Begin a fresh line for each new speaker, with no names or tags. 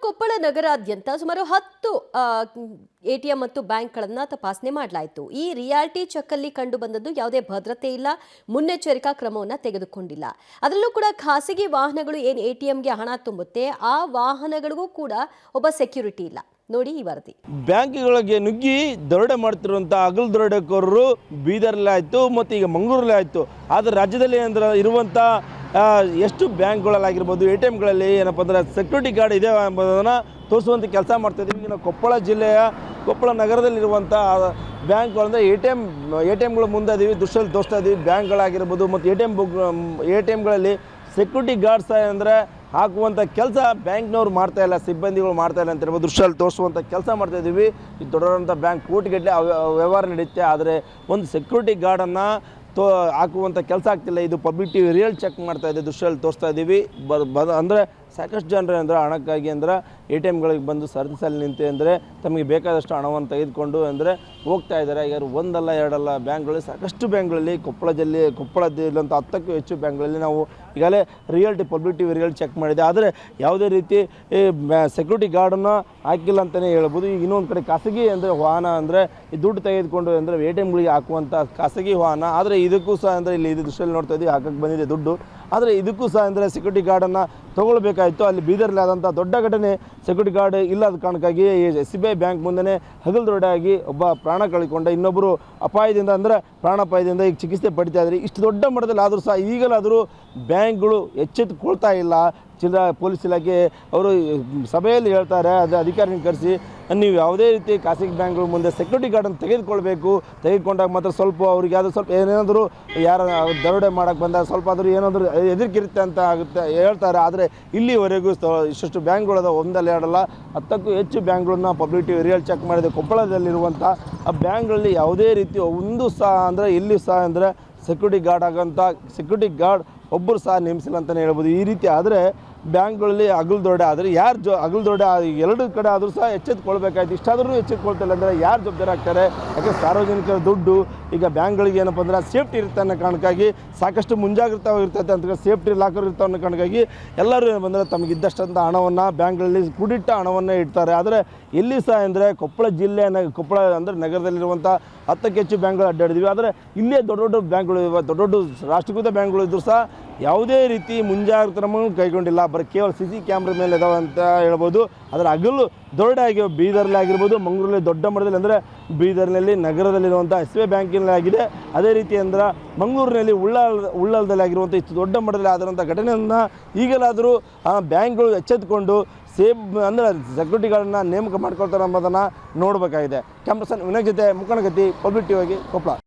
ಕೊಪ್ಪಳ ನಗರಾದ್ಯಂತ ಸುಮಾರು 10 ಎಟಿಎಂ ಮತ್ತು ಬ್ಯಾಂಕ್ಗಳನ್ನು ತಪಾಸಣೆ ಮಾಡಲಾಯಿತು. ಈ ರಿಯಾಲಿಟಿ ಚೆಕ್ ಅಲ್ಲಿ ಕಂಡು ಬಂದದ್ದು ಯಾವುದೇ ಭದ್ರತೆ ಇಲ್ಲ, ಮುನ್ನೆಚ್ಚರಿಕಾ ಕ್ರಮವನ್ನು ತೆಗೆದುಕೊಂಡಿಲ್ಲ. ಅದರಲ್ಲೂ ಕೂಡ ಖಾಸಗಿ ವಾಹನಗಳು ಏನು ಎಟಿಎಂಗೆ ಹಣ ತುಂಬುತ್ತೆ ಆ ವಾಹನಗಳಿಗೂ ಕೂಡ ಒಬ್ಬ ಸೆಕ್ಯೂರಿಟಿ ಇಲ್ಲ. ನೋಡಿ ಈ ವರದಿ.
ಬ್ಯಾಂಕ್ಗಳಿಗೆ ನುಗ್ಗಿ ದರೋಡೆ ಮಾಡ್ತಿರುವಂಥ ಹಗಲು ದರೋಡೆಕೋರರು ಬೀದರ್ಲಿ ಆಯಿತು ಮತ್ತು ಈಗ ಮಂಗಳೂರಲ್ಲಿ ಆಯಿತು. ಆದರೆ ರಾಜ್ಯದಲ್ಲಿ ಇರುವಂಥ ಎಷ್ಟು ಬ್ಯಾಂಕ್ಗಳಲ್ಲಾಗಿರ್ಬೋದು, ಎ ಟಿ ಎಮ್ಗಳಲ್ಲಿ ಏನಪ್ಪ ಅಂದರೆ ಸೆಕ್ಯೂರಿಟಿ ಗಾರ್ಡ್ ಇದೆ ಎಂಬುದನ್ನು ತೋರಿಸುವಂಥ ಕೆಲಸ ಮಾಡ್ತಾಯಿದ್ದೀವಿ. ಈಗ ನಾವು ಕೊಪ್ಪಳ ಜಿಲ್ಲೆಯ ಕೊಪ್ಪಳ ನಗರದಲ್ಲಿರುವಂಥ ಬ್ಯಾಂಕ್ಗಳಂದರೆ ಎ ಟಿ ಎಮ್ಗಳ ಮುಂದೆ ಇದೀವಿ, ದೃಶ್ಯದಲ್ಲಿ ತೋರಿಸ್ತಾ ಇದ್ದೀವಿ. ಬ್ಯಾಂಕ್ಗಳಾಗಿರ್ಬೋದು ಮತ್ತು ಎ ಟಿ ಎಮ್ಗಳಲ್ಲಿ ಸೆಕ್ಯೂರಿಟಿ ಗಾರ್ಡ್ಸ್ ಅಂದರೆ ಹಾಕುವಂಥ ಕೆಲಸ ಬ್ಯಾಂಕ್ನವ್ರು ಮಾಡ್ತಾಯಿಲ್ಲ, ಸಿಬ್ಬಂದಿಗಳು ಮಾಡ್ತಾಯಿಲ್ಲ ಅಂತ ಹೇಳ್ಬೋದು. ದೃಶ್ಯದಲ್ಲಿ ತೋರಿಸುವಂಥ ಕೆಲಸ ಮಾಡ್ತಾಯಿದ್ದೀವಿ. ಈ ದೊಡ್ಡದಂಥ ಬ್ಯಾಂಕ್ ಕೋಟಿಗಟ್ಟಲೆ ವ್ಯವಹಾರ ನಡೆಯುತ್ತೆ, ಆದರೆ ಒಂದು ಸೆಕ್ಯೂರಿಟಿ ಗಾರ್ಡನ್ನು ಹಾಕುವಂಥ ಕೆಲಸ ಆಗ್ತಿಲ್ಲ. ಇದು ಪಬ್ಲಿಕ್ ಟಿವಿ ರಿಯಲ್ ಚೆಕ್ ಮಾಡ್ತಾ ಇದೆ, ದೃಶ್ಯದಲ್ಲಿ ತೋರಿಸ್ತಾ ಇದ್ದೀವಿ. ಅಂದರೆ ಸಾಕಷ್ಟು ಜನರು ಅಂದರೆ ಹಣಕ್ಕಾಗಿ ಅಂದರೆ ಎ ಟಿ ಎಮ್ಗಳಿಗೆ ಬಂದು ಸರದಿಸಲ್ಲಿ ನಿಂತು ಅಂದರೆ ತಮಗೆ ಬೇಕಾದಷ್ಟು ಹಣವನ್ನು ತೆಗೆದುಕೊಂಡು ಅಂದರೆ ಹೋಗ್ತಾ ಇದ್ದಾರೆ. ಈಗ ಒಂದಲ್ಲ ಎರಡಲ್ಲ ಬ್ಯಾಂಕ್ಗಳಲ್ಲಿ, ಸಾಕಷ್ಟು ಬ್ಯಾಂಕ್ಗಳಲ್ಲಿ ಕೊಪ್ಪಳದಲ್ಲಿರುವಂಥ 10ಕ್ಕೂ ಹೆಚ್ಚು ಬ್ಯಾಂಕ್ಗಳಲ್ಲಿ ನಾವು ಈಗಾಗಲೇ ಪಬ್ಲಿಕ್ ಟಿವಿ ರಿಯಲ್ ಚೆಕ್ ಮಾಡಿದೆ. ಆದರೆ ಯಾವುದೇ ರೀತಿ ಸೆಕ್ಯೂರಿಟಿ ಗಾರ್ಡನ್ನು ಹಾಕಿಲ್ಲ ಅಂತಲೇ ಹೇಳ್ಬೋದು. ಈಗ ಇನ್ನೊಂದು ಕಡೆ ಖಾಸಗಿ ಅಂದರೆ ವಾಹನ ಅಂದರೆ ಈ ದುಡ್ಡು ತೆಗೆದುಕೊಂಡು ಅಂದರೆ ಎ ಟಿ ಎಮ್ಗಳಿಗೆ ಹಾಕುವಂಥ ಖಾಸಗಿ ವಾಹನ. ಆದರೆ ಇದಕ್ಕೂ ಸಹ ಅಂದರೆ ಇಲ್ಲಿ ಇದು ದೃಶ್ಯದಲ್ಲಿ ನೋಡ್ತಾ ಇದ್ದೀವಿ, ಹಾಕಕ್ಕೆ ಬಂದಿದೆ ದುಡ್ಡು. ಆದರೆ ಇದಕ್ಕೂ ಸಹ ಅಂದರೆ ಸೆಕ್ಯೂರಿಟಿ ಗಾರ್ಡನ್ನು ತೊಗೊಳ್ಬೇಕಾಯಿತು. ಅಲ್ಲಿ ಬೀದರ್ಲಿ ಆದಂಥ ದೊಡ್ಡ ಘಟನೆ, ಸೆಕ್ಯೂರಿಟಿ ಗಾರ್ಡ್ ಇಲ್ಲದ ಕಾರಣಕ್ಕಾಗಿ SBI ಬ್ಯಾಂಕ್ ಮುಂದೆ ಹಗಲು ದರೋಡೆಯಾಗಿ ಒಬ್ಬ ಪ್ರಾಣ ಕಳ್ಕೊಂಡ, ಇನ್ನೊಬ್ಬರು ಅಪಾಯದಿಂದ ಅಂದರೆ ಪ್ರಾಣಾಪಾಯದಿಂದ ಈಗ ಚಿಕಿತ್ಸೆ ಪಡಿತಾ ಇದ್ದಾರೆ. ಇಷ್ಟು ದೊಡ್ಡ ಮಟ್ಟದಲ್ಲಿ ಆದರೂ ಸಹ ಈಗಲಾದರೂ ಬ್ಯಾಂಕ್ಗಳು ಎಚ್ಚೆತ್ತುಕೊಳ್ತಾ ಇಲ್ಲ. ಪೊಲೀಸ್ ಇಲಾಖೆ ಅವರು ಸಭೆಯಲ್ಲಿ ಹೇಳ್ತಾರೆ, ಅದು ಅಧಿಕಾರಿನ ಕರೆಸಿ ನೀವು ಯಾವುದೇ ರೀತಿ ಖಾಸಗಿ ಬ್ಯಾಂಕ್ಗಳ ಮುಂದೆ ಸೆಕ್ಯೂರಿಟಿ ಗಾರ್ಡನ್ನು ತೆಗೆದುಕೊಂಡಾಗ ಮಾತ್ರ ಸ್ವಲ್ಪ ಅವ್ರಿಗೆ ಯಾವುದೋ ಸ್ವಲ್ಪ ಏನೇನಾದರೂ ಯಾರು ದರೋಡೆ ಮಾಡೋಕ್ಕೆ ಬಂದಾಗ ಸ್ವಲ್ಪ ಆದರೂ ಏನಾದರೂ ಹೆದರಿಕಿರುತ್ತೆ ಅಂತ ಆಗುತ್ತೆ ಹೇಳ್ತಾರೆ. ಆದರೆ ಇಲ್ಲಿವರೆಗೂ ಇಷ್ಟು ಬ್ಯಾಂಕ್ಗಳದ ಒಂದಲ್ಲ ಎರಡಲ್ಲ 10ಕ್ಕೂ ಹೆಚ್ಚು ಬ್ಯಾಂಕ್ಗಳನ್ನ ಪಬ್ಲಿಕ್ ಟಿವಿ ರಿಯಲ್ ಚೆಕ್ ಮಾಡಿದೆ. ಕೊಪ್ಪಳದಲ್ಲಿರುವಂಥ ಆ ಬ್ಯಾಂಕ್ಗಳಲ್ಲಿ ಯಾವುದೇ ರೀತಿ ಒಂದು ಸಹ ಅಂದರೆ ಇಲ್ಲಿ ಸಹ ಅಂದರೆ ಸೆಕ್ಯೂರಿಟಿ ಗಾರ್ಡ್ ಒಬ್ಬರು ಸಹ ನೇಮಿಸಿಲ್ಲ ಅಂತಲೇ ಹೇಳ್ಬೋದು. ಈ ರೀತಿ ಆದರೆ ಬ್ಯಾಂಕ್ಗಳಲ್ಲಿ ಹಗಲು ದರೋಡೆ ಆದರೆ ಹಗಲು ದರೋಡೆ ಎರಡು ಕಡೆ ಆದರೂ ಸಹ ಎಚ್ಚೆತ್ತುಕೊಳ್ಬೇಕಾಯ್ತು. ಇಷ್ಟಾದ್ರೂ ಎಚ್ಚೆತ್ತುಕೊಳ್ತಿಲ್ಲ ಅಂದರೆ ಯಾರು ಜವಾಬ್ದಾರಿ ಆಗ್ತಾರೆ? ಯಾಕೆ ಸಾರ್ವಜನಿಕರ ದುಡ್ಡು ಈಗ ಬ್ಯಾಂಕ್ಗಳಿಗೆ ಏನಪ್ಪ ಅಂದರೆ ಸೇಫ್ಟಿ ಇರುತ್ತೆ ಅನ್ನೋ ಕಾರಣಕ್ಕಾಗಿ ಸಾಕಷ್ಟು ಮುಂಜಾಗ್ರತವಾಗಿರ್ತೈತೆ ಅಂತ ಸೇಫ್ಟಿ ಲಾಕರ್ ಇರ್ತಾವೆ ಅನ್ನೋ ಕಾರಣಕ್ಕಾಗಿ ಎಲ್ಲರೂ ಬಂದರೆ ತಮಗಿದ್ದಷ್ಟಂಥ ಹಣವನ್ನು ಬ್ಯಾಂಕ್ಗಳಲ್ಲಿ ಕೂಡಿಟ್ಟ ಹಣವನ್ನು ಇಡ್ತಾರೆ. ಆದರೆ ಎಲ್ಲಿ ಸಹ ಅಂದರೆ ಕೊಪ್ಪಳ ಅಂದರೆ ನಗರದಲ್ಲಿರುವಂಥ 10ಕ್ಕೂ ಹೆಚ್ಚು ಬ್ಯಾಂಕ್ಗಳು ಅಡ್ಡಾಡಿದ್ವಿ. ಆದರೆ ಇಲ್ಲೇ ದೊಡ್ಡ ಬ್ಯಾಂಕ್ಗಳು ದೊಡ್ಡ ರಾಷ್ಟ್ರೀಕೃತ ಬ್ಯಾಂಕ್ಗಳು ಇದ್ದರೂ ಸಹ ಯಾವುದೇ ರೀತಿ ಮುಂಜಾಗ್ರತಾ ಕ್ರಮಗಳು ಕೈಗೊಂಡಿಲ್ಲ. ಬರೀ ಕೇವಲ CC ಕ್ಯಾಮ್ರಾ ಮೇಲೆ ಇದಾವೆ ಅಂತ ಹೇಳ್ಬೋದು. ಆದರೆ ಹಗಲು ದರೋಡೆ ಆಗಿವೆ. ಬೀದರ್ಲಿ ಆಗಿರ್ಬೋದು, ಮಂಗಳೂರಲ್ಲಿ ದೊಡ್ಡ ಮಟ್ಟದಲ್ಲಿ ಅಂದರೆ ಬೀದರ್ನಲ್ಲಿ ನಗರದಲ್ಲಿರುವಂಥ SBI ಬ್ಯಾಂಕಿನಲ್ಲಿ ಆಗಿದೆ. ಅದೇ ರೀತಿ ಅಂದರೆ ಮಂಗಳೂರಿನಲ್ಲಿ ಉಳ್ಳಾಲದಲ್ಲಿ ಆಗಿರುವಂಥ ಇಷ್ಟು ದೊಡ್ಡ ಮಟ್ಟದಲ್ಲಿ ಆದಂಥ ಘಟನೆಯನ್ನು ಈಗಲಾದರೂ ಬ್ಯಾಂಕ್ಗಳು ಎಚ್ಚೆತ್ತುಕೊಂಡು ಅಂದರೆ ಸೆಕ್ಯೂರಿಟಿಗಳನ್ನ ನೇಮಕ ಮಾಡ್ಕೊಳ್ತಾರೆ ಎಂಬುದನ್ನು ನೋಡಬೇಕಾಗಿದೆ. ಕ್ಯಾಮ್ರಾ ಪರ್ಸನ್ ವಿನಯ್ ಜೊತೆ ಮುಖಂಡಗತಿ, ಪಬ್ಲಿಕ್ ಟಿವಿ ಕೊಪ್ಪಳ.